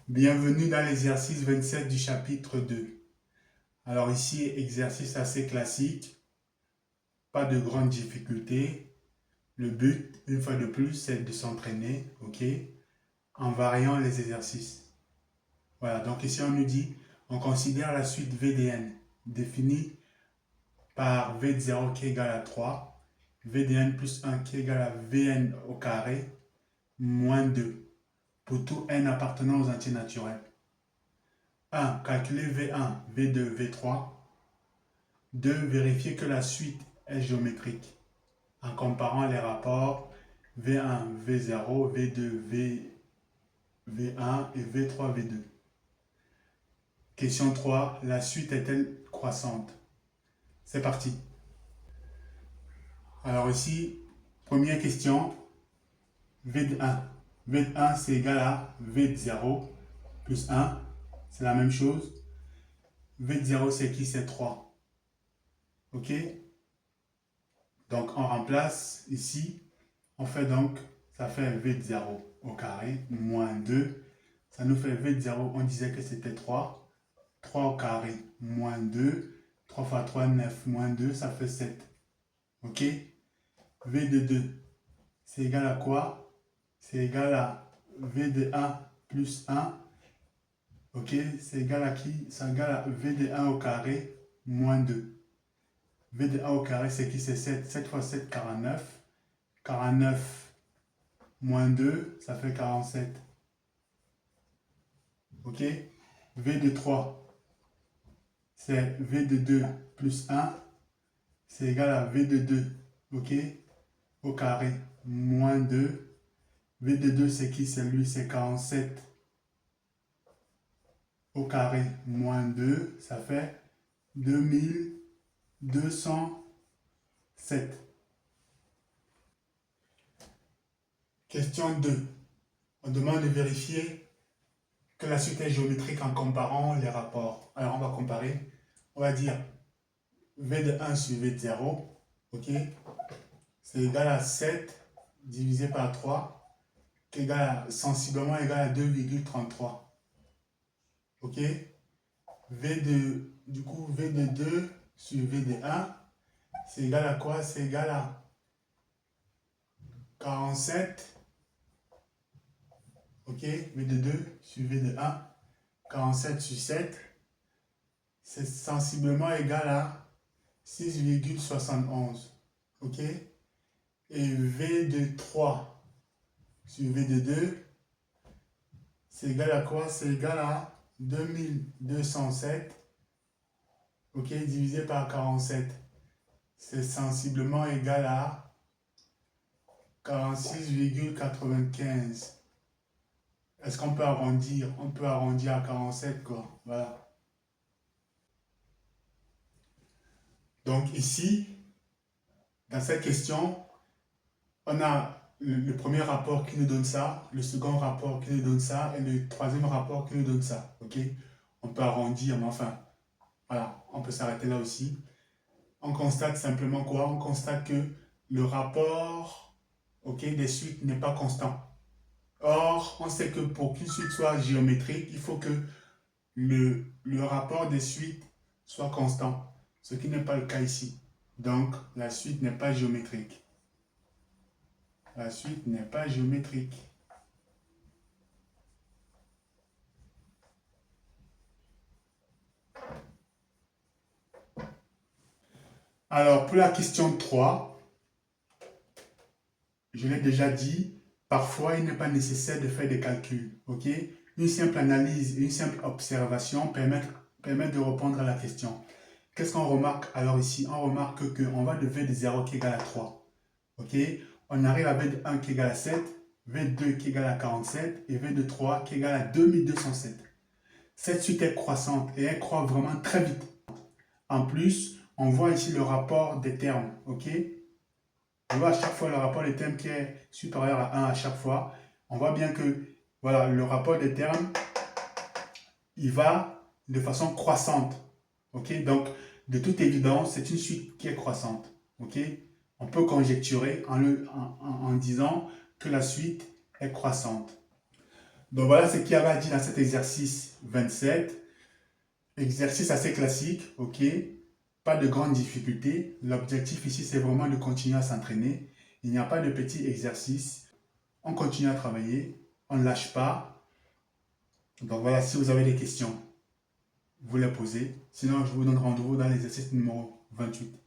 Bienvenue dans l'exercice 27 du chapitre 2. Alors ici, exercice assez classique, pas de grande difficulté. Le but, une fois de plus, c'est de s'entraîner, ok, en variant les exercices. Voilà, donc ici on nous dit, on considère la suite VDN définie par V de 0 qui est égal à 3, VDN plus 1 qui est égal à Vn au carré, moins 2, pour tout n appartenant aux entiers naturels. 1. Calculer V1, V2, V3. 2. Vérifier que la suite est géométrique en comparant les rapports V1, V0, V2, V1 et V3, V2. Question 3. La suite est-elle croissante? C'est parti. Alors ici, première question, V1. V1 c'est égal à V0 plus 1. C'est la même chose. V0 c'est qui? C'est 3. Ok? Donc on remplace ici, on fait donc, ça fait V de 0 au carré, moins 2. Ça nous fait V de 0, on disait que c'était 3. 3 au carré, moins 2. 3 fois 3, 9, moins 2, ça fait 7. Ok? V de 2, c'est égal à quoi? C'est égal à V de 1 plus 1. Ok? C'est égal à qui? C'est égal à V de 1 au carré, moins 2. V de 1 au carré, c'est qui? C'est 7. 7 fois 7, 49. 49 moins 2, ça fait 47. Ok? V de 3, c'est V de 2 plus 1, c'est égal à V de 2, ok? Au carré, moins 2. V de 2, c'est qui? C'est lui, c'est 47. Au carré, moins 2, ça fait 2207. Question 2. On demande de vérifier que la suite est géométrique en comparant les rapports. Alors, on va comparer. On va dire V de 1 sur V de 0, ok? C'est égal à 7 divisé par 3, qui est égal à, sensiblement égal à 2,33. Ok? Du coup, V de 2 sur V de 1, c'est égal à quoi? C'est égal à 47. Ok? V de 2 sur V de 1, 47 sur 7, c'est sensiblement égal à 6,71. Ok? Et V de 3 sur V de 2, c'est égal à quoi? C'est égal à 2207, ok, divisé par 47. C'est sensiblement égal à 46,95. Est-ce qu'on peut arrondir? On peut arrondir à 47, quoi. Voilà. Donc ici, dans cette question, on a le premier rapport qui nous donne ça, le second rapport qui nous donne ça, et le troisième rapport qui nous donne ça. Ok? On peut arrondir, mais enfin, voilà, on peut s'arrêter là aussi. On constate simplement quoi? On constate que le rapport, ok, des suites n'est pas constant. Or, on sait que pour qu'une suite soit géométrique, il faut que le rapport des suites soit constant, ce qui n'est pas le cas ici. Donc, la suite n'est pas géométrique. La suite n'est pas géométrique. Alors, pour la question 3, je l'ai déjà dit, parfois il n'est pas nécessaire de faire des calculs. Ok? Une simple analyse, une simple observation permet de répondre à la question. Qu'est-ce qu'on remarque alors ici? On remarque qu'on va de V de 0 qui est égal à 3. Ok? On arrive à V de 1 qui est égal à 7, V de 2 qui est égal à 47 et V de 3 qui est égal à 2207. Cette suite est croissante et elle croît vraiment très vite. En plus, on voit ici le rapport des termes. Ok? On voit à chaque fois le rapport des termes qui est supérieur à 1 à chaque fois. On voit bien que voilà, le rapport des termes, il va de façon croissante. Ok? Donc, de toute évidence, c'est une suite qui est croissante. Ok? On peut conjecturer en disant que la suite est croissante. Donc voilà ce qu'il y avait à dire dans cet exercice 27. Exercice assez classique, ok? Pas de grandes difficultés. L'objectif ici, c'est vraiment de continuer à s'entraîner. Il n'y a pas de petits exercices. On continue à travailler. On ne lâche pas. Donc voilà, si vous avez des questions, vous les posez. Sinon, je vous donne rendez-vous dans l'exercice numéro 28.